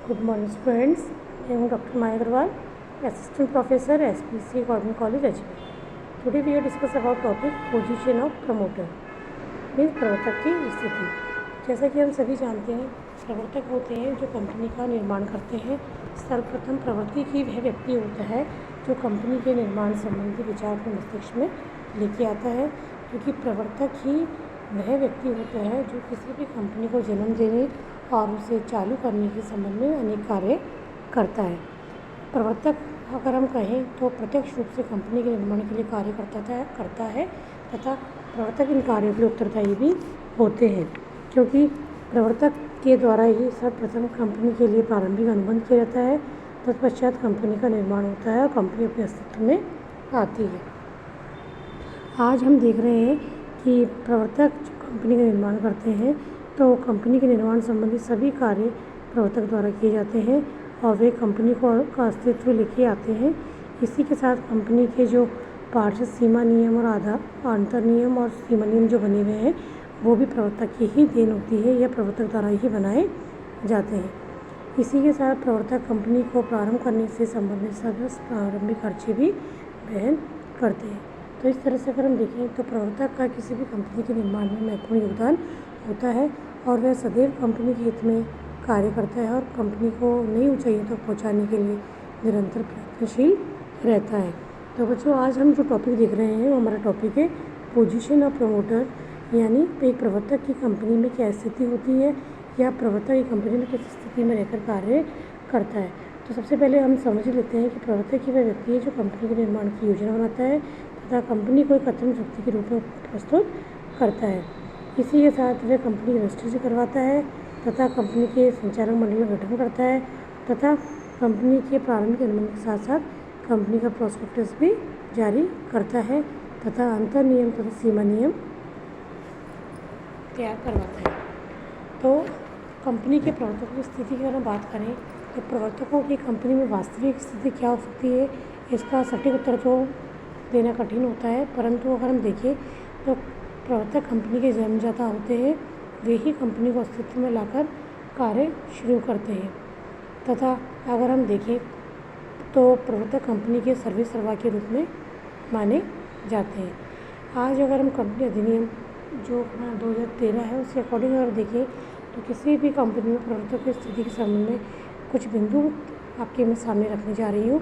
Good morning students. मैं हूँ doctor Maya Agarwal, assistant professor SPC government college Ajmer. Today we are discuss about topic position of promoter, means प्रवर्तक की स्थिति। जैसा कि हम सभी जानते हैं, प्रवर्तक होते हैं जो कंपनी का निर्माण करते हैं। सर्वप्रथम प्रवृत्ति ही वह व्यक्ति होता है जो कंपनी के निर्माण संबंधी विचार को मस्तिष्क में लेके आता है, क्योंकि प्रवर्तक ही वह व्यक्ति होता है जो किसी भी कंपनी को जन्म देने और उसे चालू करने के संबंध में अनेक कार्य करता है। प्रवर्तक अगर हम कहें तो प्रत्यक्ष रूप से कंपनी के निर्माण के लिए कार्य करता है तथा प्रवर्तक इन कार्यों के लिए उत्तरदायी भी होते हैं, क्योंकि प्रवर्तक के द्वारा ही सर्वप्रथम कंपनी के लिए प्रारंभिक अनुबंध किया जाता है। तत्पश्चात कंपनी का निर्माण होता है और कंपनी अपने अस्तित्व में आती है। आज हम देख रहे हैं कि प्रवर्तक जो कंपनी का निर्माण करते हैं तो कंपनी के निर्माण संबंधी सभी कार्य प्रवर्तक द्वारा किए जाते हैं और वे कंपनी का अस्तित्व लेके आते हैं। इसी के साथ कंपनी के जो पार्षद सीमा नियम और अंतर नियम और सीमा नियम जो बने हुए हैं वो भी प्रवर्तक की ही देन होती है या प्रवर्तक द्वारा ही बनाए जाते हैं। इसी के साथ प्रवर्तक कंपनी को प्रारंभ करने से संबंधित सभी प्रारंभिक खर्चे भी वहन करते हैं। तो इस तरह से अगर हम देखें तो प्रवर्तक का किसी भी कंपनी के निर्माण में महत्वपूर्ण योगदान होता है और वह सदैव कंपनी के हित में कार्य करता है और कंपनी को नई ऊंचाइयों तक पहुंचाने के लिए निरंतर प्रयत्नशील रहता है। तो बच्चों, आज हम जो टॉपिक देख रहे हैं वो हमारा टॉपिक है पोजीशन ऑफ प्रमोटर, यानी एक प्रवर्तक की कंपनी में क्या स्थिति होती है या प्रवर्तक की कंपनी में किस स्थिति में रहकर कार्य करता है। तो सबसे पहले हम समझ लेते हैं कि प्रवर्तक ही वह व्यक्ति है जो कंपनी के निर्माण की योजना बनाता है तथा कंपनी को एक अत्यंत शक्ति के रूप में प्रस्तुत करता है। इसी के साथ वह कंपनी की रजिस्ट्री करवाता है तथा कंपनी के संचालक मंडल का गठन करता है तथा कंपनी के प्रारंभिक अनुबंध के साथ साथ कंपनी का प्रोस्पेक्टस भी जारी करता है तथा अंतर नियम तथा सीमा नियम तैयार करवाता है। तो कंपनी के प्रवर्तकों की स्थिति की अगर हम बात करें तो प्रवर्तकों की कंपनी में वास्तविक स्थिति क्या हो सकती है, इसका सटीक उत्तर तो देना कठिन होता है, परंतु अगर हम देखें तो प्रवर्तक कंपनी के जन्मदाता होते हैं। वे ही कंपनी को अस्तित्व में लाकर कार्य शुरू करते हैं तथा अगर हम देखें तो प्रवर्तक कंपनी के सर्विस सर्वा के रूप में माने जाते हैं। आज अगर हम कंपनी अधिनियम जो 2013 है उसके अकॉर्डिंग अगर देखें तो किसी भी कंपनी में प्रवर्तक की स्थिति के संबंध में कुछ बिंदु आपके मैं सामने रखने जा रही हूँ।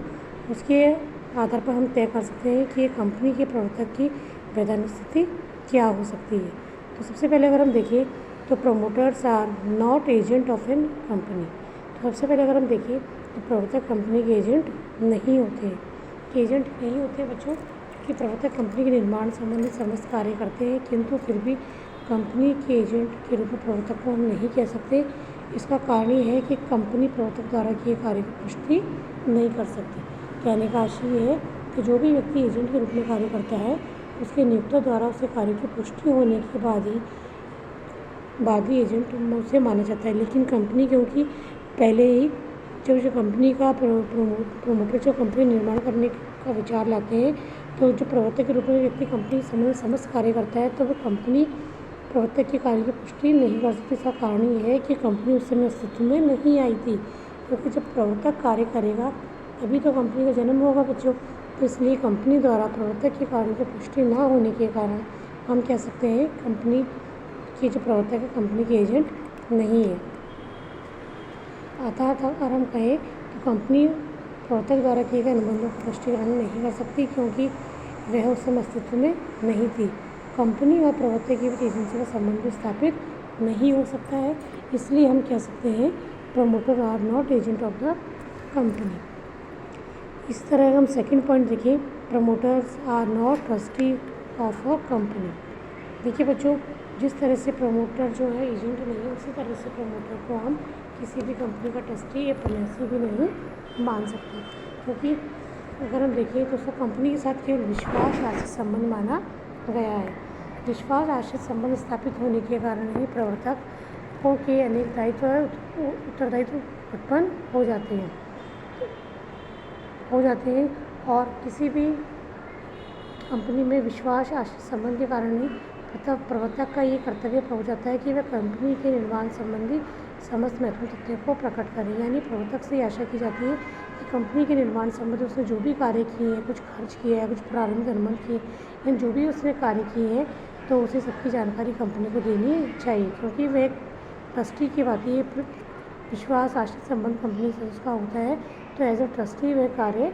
उसके आधार पर हम तय कर सकते हैं कि कंपनी के प्रवर्तक की वैधानिक स्थिति क्या हो सकती है। तो सबसे पहले अगर हम देखें तो promoters are not agent of an company. तो सबसे पहले अगर हम देखें तो प्रवर्तक कंपनी के एजेंट नहीं होते हैं। एजेंट नहीं होते बच्चों, कि प्रवर्तक कंपनी के निर्माण संबंधी समस्त कार्य करते हैं, किंतु फिर भी कंपनी के एजेंट के रूप में प्रवर्तक को हम नहीं कह सकते। इसका कारण ये है कि कंपनी प्रवर्तक द्वारा किए कार्य की पुष्टि नहीं कर सकती। कहने का आशय ये है कि जो भी व्यक्ति एजेंट के रूप में कार्य करता है उसके नियोक्ता द्वारा उसे कार्य की पुष्टि होने के बाद ही एजेंट उसे माना जाता है। लेकिन कंपनी क्योंकि पहले ही जो कंपनी का प्रमोटर जो कंपनी निर्माण करने का विचार लाते हैं तो जो प्रवर्तक के रूप में व्यक्ति कंपनी के समस्त कार्य करता है तो वो कंपनी प्रवर्तक के कार्य की पुष्टि नहीं कर सकती। इसका कारण ये है कि कंपनी उस समय अस्तित्व में नहीं आई थी, क्योंकि जब प्रवर्तक कार्य करेगा तभी तो कंपनी का जन्म होगा बच्चों। तो इसलिए कंपनी द्वारा प्रवर्तक के कार्य की पुष्टि ना होने के कारण हम कह सकते हैं कंपनी के जो प्रवर्तक है कंपनी के एजेंट नहीं है। अर्थात अगर हम कहें तो कंपनी प्रवर्तक द्वारा किए गए अनुबंधों को पुष्टिकरण नहीं कर सकती, क्योंकि वह उस समय अस्तित्व में नहीं थी। कंपनी और प्रवर्तक के बीच एजेंसी का संबंध स्थापित नहीं हो सकता है, इसलिए हम कह सकते हैं promoter are not agent of the company. इस तरह हम सेकंड पॉइंट देखें, promoters are not trustee of a company. देखिए बच्चों, जिस तरह से प्रमोटर जो है एजेंट नहीं है, उसी तरह से प्रमोटर को हम किसी भी कंपनी का ट्रस्टी या पॉलिसी भी नहीं मान सकते, क्योंकि अगर हम देखें तो उसको कंपनी के साथ केवल विश्वास आश्रित संबंध माना गया है। विश्वास आश्रित संबंध स्थापित होने के कारण ही प्रवर्तकों के अनेक दायित्व उत्तरदायित्व उत्पन्न हो जाते हैं और किसी भी कंपनी में विश्वास आश्रित संबंध के कारण ही प्रवर्तक का ये कर्तव्य हो जाता है कि वह कंपनी के निर्माण संबंधी समस्त महत्वपूर्ण तथ्यों को प्रकट करें। यानी प्रवर्तक से आशा की जाती है कि कंपनी के निर्माण संबंधी उसने जो भी कार्य किए हैं, कुछ खर्च किया है, कुछ प्रारंभिक अनुबंध किए, या जो भी उसने कार्य किए हैं तो उसे सबकी जानकारी कंपनी को देनी चाहिए, क्योंकि वह एक ट्रस्टी की बात है, विश्वास आश्रित संबंध कंपनी से उसका होता है। तो एज ए ट्रस्टी वह कार्य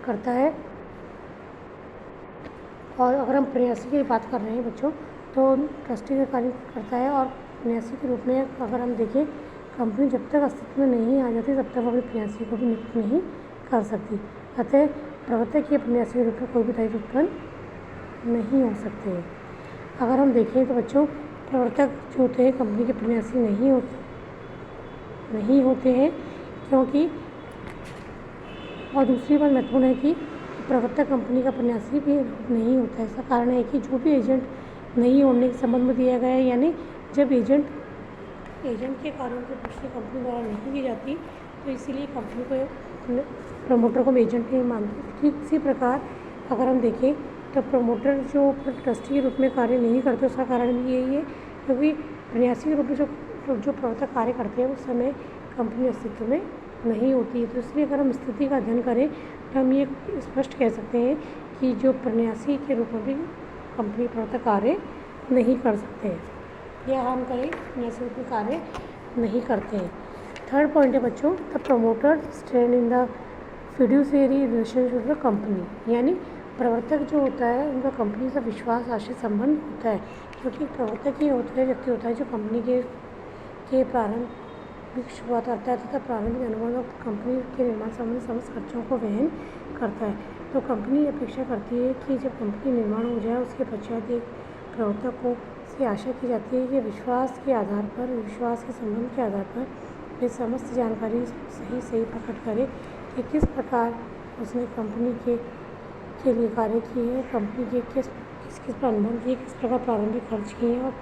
करता है। और अगर हम प्रयासी की बात कर रहे हैं बच्चों, तो ट्रस्टी का कार्य करता है। और प्रयासी के रूप में अगर हम देखें, कंपनी जब तक अस्तित्व में नहीं आ जाती तब तक वो अपने प्रयासी को भी नियुक्त नहीं कर सकती। अतः प्रवर्तक या प्रयासी के रूप में कोई भी दायित्व उत्पन्न नहीं हो सकते हैं। अगर हम देखें तो बच्चों, प्रवर्तक जो होते हैं कंपनी के प्रयासी नहीं होते हैं, क्योंकि और दूसरी बात महत्वपूर्ण है कि प्रवर्तक कंपनी का प्रयासी भी नहीं होता है। इसका कारण है कि जो भी एजेंट नहीं होने के संबंध में दिया गया है, यानी जब एजेंट के कार्यों की पुष्टि कंपनी द्वारा नहीं की जाती, तो इसीलिए कंपनी को प्रमोटर को एजेंट नहीं मानते। ठीक इसी प्रकार अगर हम देखें तो प्रमोटर जो ट्रस्टी के रूप में कार्य नहीं करते, उसका कारण भी यही है क्योंकि प्रयासी के रूप में जो प्रवर्तक कार्य करते हैं उस समय कंपनी अस्तित्व में नहीं होती है। तो इसलिए अगर हम स्थिति का अध्ययन करें तो हम ये स्पष्ट कह सकते हैं कि जो प्रयासी के रूप में भी कंपनी प्रवर्तक कार्य नहीं कर सकते हैं, या हम कहें प्रयासी रूप में कार्य नहीं करते हैं। थर्ड पॉइंट है बच्चों, the promoter stand in the fiduciary relationship with the company. यानी प्रवर्तक जो होता है उनका कंपनी से विश्वास आश्रित संबंध होता है, क्योंकि प्रवर्तक ही होता है, व्यक्ति होता है जो कंपनी के प्रारंभिक शुरुआत करता है तथा प्रारंभिक अनुबंध और कंपनी के निर्माण संबंधी समस्त खर्चों को वहन करता है। तो कंपनी अपेक्षा करती है कि जब कंपनी निर्माण हो जाए उसके पश्चात एक प्रवर्तक को से आशा की जाती है कि विश्वास के संबंध के आधार पर वे समस्त जानकारी सही प्रकट करे कि किस प्रकार उसने कंपनी के लिए कार्य किए हैं, कंपनी के किस पर अनुबंध किए, किस प्रकार प्रारंभिक खर्च किए हैं और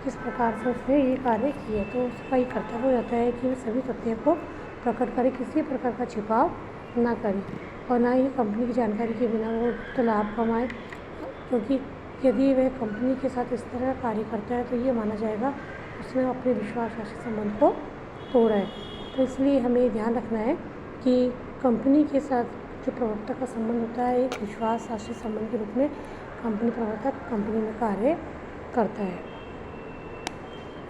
किस प्रकार से उसने ये कार्य किए। तो उसका ये कर्तव्य हो जाता है कि वह सभी तथ्यों को प्रकट करे, किसी प्रकार का छिपाव ना करे और ना ही कंपनी की जानकारी के बिना वो तो लाभ कमाए, क्योंकि यदि वह कंपनी के साथ इस तरह का कार्य करता है तो ये माना जाएगा उसने अपने विश्वास आश्रित संबंध को तोड़ा है। तो इसलिए हमें ध्यान रखना है कि कंपनी के साथ जो प्रवर्तक का संबंध होता है एक विश्वास आश्रित संबंध के रूप में कंपनी प्रवर्तक कंपनी में कार्य करता है।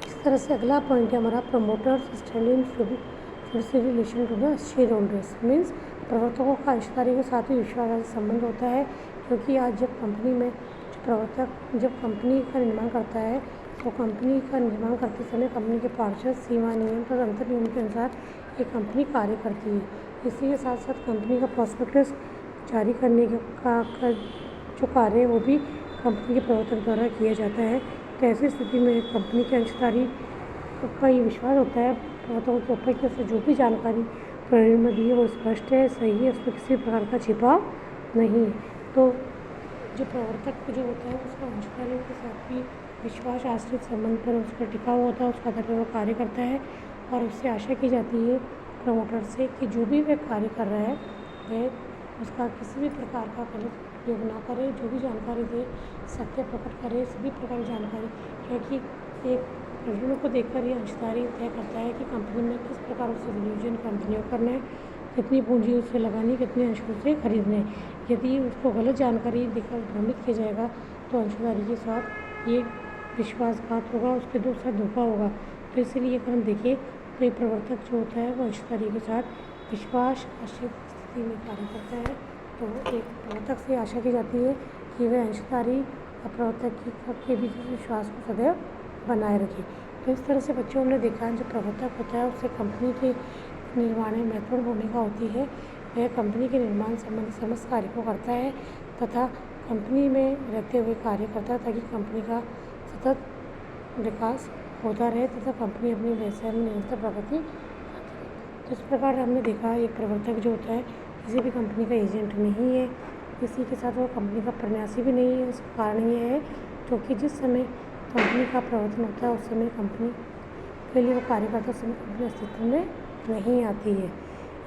इस तरह से अगला पॉइंट है हमारा promoters stand in fiduciary relation to the shareholders. Means प्रवर्तकों का अंशधारी के साथ ही विश्वास आश्रित संबंध होता है, क्योंकि आज जब कंपनी का निर्माण करता है तो कंपनी का निर्माण करते समय कंपनी के पार्षद सीमा नियम और अंतर नियम के अनुसार एक कंपनी कार्य करती है। इसी के साथ साथ कंपनी का प्रॉस्पेक्टस जारी करने का जो कार्य है वो भी कंपनी के प्रवर्तक द्वारा किया जाता है। तो ऐसी स्थिति में कंपनी के अंशधारी का ये विश्वास होता है प्रवर्तकों के ऊपर कि उससे जो भी जानकारी प्रणाली में दी है वो स्पष्ट है, सही है, उसमें किसी प्रकार का छिपाव नहीं है। तो जो प्रवर्तक जो होता है उसका अंशधारियों के साथ भी विश्वास आश्रित संबंध पर उसका टिका हुआ होता है, उसका आधार पर वो कार्य करता है और उससे आशा की जाती है प्रमोटर से कि जो भी वह कार्य कर रहा है वह उसका किसी भी प्रकार का गलत उपयोग ना करे, जो भी जानकारी दे सत्य प्रकट करे, सभी प्रकार की जानकारी, क्योंकि एक प्रयोजनों को देखकर ये अंशधारी तय करता है कि कंपनी में किस प्रकार उससे विनियोजन कंटिन्यू करना है, कितनी पूंजी उससे लगानी, कितने अंश उससे खरीदने हैं। यदि उसको गलत जानकारी देकर भ्रमित किया जाएगा तो अंशधारी के साथ ये विश्वासघात होगा, उसके साथ धोखा होगा। तो इसीलिए अगर हम देखें तो ये प्रवर्तक जो होता है वो अंशधारी के साथ विश्वास आश्रित स्थिति में कार्य करता है। तो एक प्रवर्तक से आशा की जाती है कि वह अंशधारी और प्रवर्तक के बीच विश्वास को सदैव बनाए रखे। तो इस तरह से बच्चों ने देखा है जो प्रवर्तक होता है उससे कंपनी के निर्माण में महत्वपूर्ण भूमिका होती है। वह कंपनी के निर्माण संबंधी समस्त कार्य को करता है तथा कंपनी में रहते हुए कार्य करता है ताकि कंपनी का सतत विकास होता रहे तथा कंपनी अपनी व्यवसाय में निरंतर प्रगति करती रहे। तो इस प्रकार हमने देखा एक प्रवर्तक जो होता है किसी भी कंपनी का एजेंट नहीं है, किसी के साथ वो कंपनी का प्रयासी भी नहीं है। उसका कारण ये है क्योंकि जिस समय कंपनी का प्रवर्तन होता है उस समय कंपनी के लिए वो कार्य करता उस समय कंपनी अस्तित्व में नहीं आती है।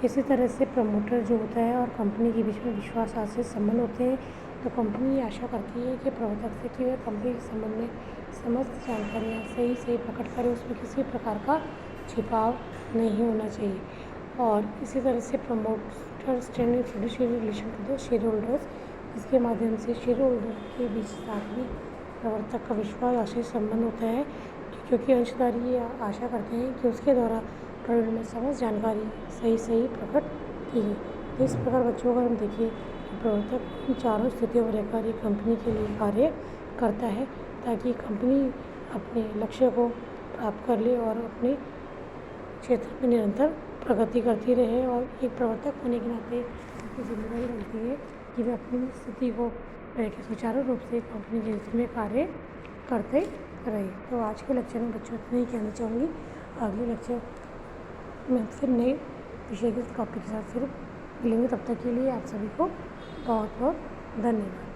इसी तरह से प्रमोटर जो होता है और कंपनी के बीच में विश्वास आश्रित संबंध होते हैं। तो कंपनी आशा करती है कि प्रवर्तक से कि वह कंपनी के संबंध में समस्त जानकारियाँ सही प्रकट करें, उसमें किसी प्रकार का छिपाव नहीं होना चाहिए। और इसी तरह से promoter stand in fiduciary relation to the shareholders, इसके माध्यम से शेयर होल्डर के बीच साथ प्रवर्तक का विश्वास आश्रित संबंध होता है, क्योंकि अंशधारी ये आशा करते हैं कि उसके द्वारा प्रकरण में समस्त जानकारी सही प्रकट की गई। तो इस प्रकार बच्चों, अगर हम देखें कि प्रवर्तक इन चारों स्थितियों में रहकर एक कंपनी के लिए कार्य करता है, ताकि कंपनी अपने लक्ष्य को प्राप्त कर ले और अपने क्षेत्र में निरंतर प्रगति करती रहे। और एक प्रवर्तक होने के नाते उसकी जिम्मेदारी बनती है कि वह अपनी स्थिति को सुचारू रूप से कंपनी के हित में कार्य करते रहे। तो आज के लेक्चर में बच्चों इतना ही कहना चाहूँगी। अगले लेक्चर में फिर नए विषय के टॉपिक के साथ फिर मिलेंगे। तब तक के लिए आप सभी को बहुत बहुत धन्यवाद।